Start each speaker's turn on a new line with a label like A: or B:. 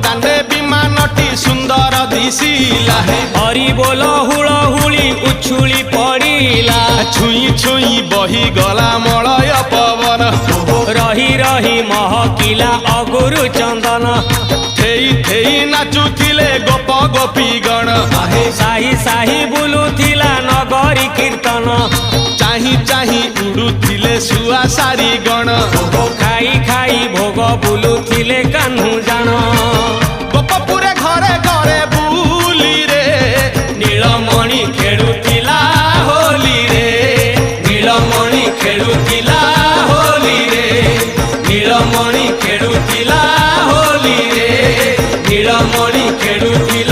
A: दाने विमानटी सुंदर दिशिला
B: हरि बोल हुलहुली उछुली पड़िला
A: छुई छुई बही गला मलय पवन
B: रही रही महकिला अगुरु चंदन
A: थेई थेई नाचुथिले गोप गोपी गण
B: साही साही बुलुथिला नगरी कीर्तन
A: चाही चाही उड़ुथिले सुआ सारी गण
B: खाई खाई भोग बुलुथिले कान्हू जान
A: गोपपुरे घरे घरे बुली रे
B: नीलमणि खेलुथिला होली रे नीलमणि खेलुथिला होली रे नीलमणि खेलुथिला होली रे नीलमणि खेलुथिला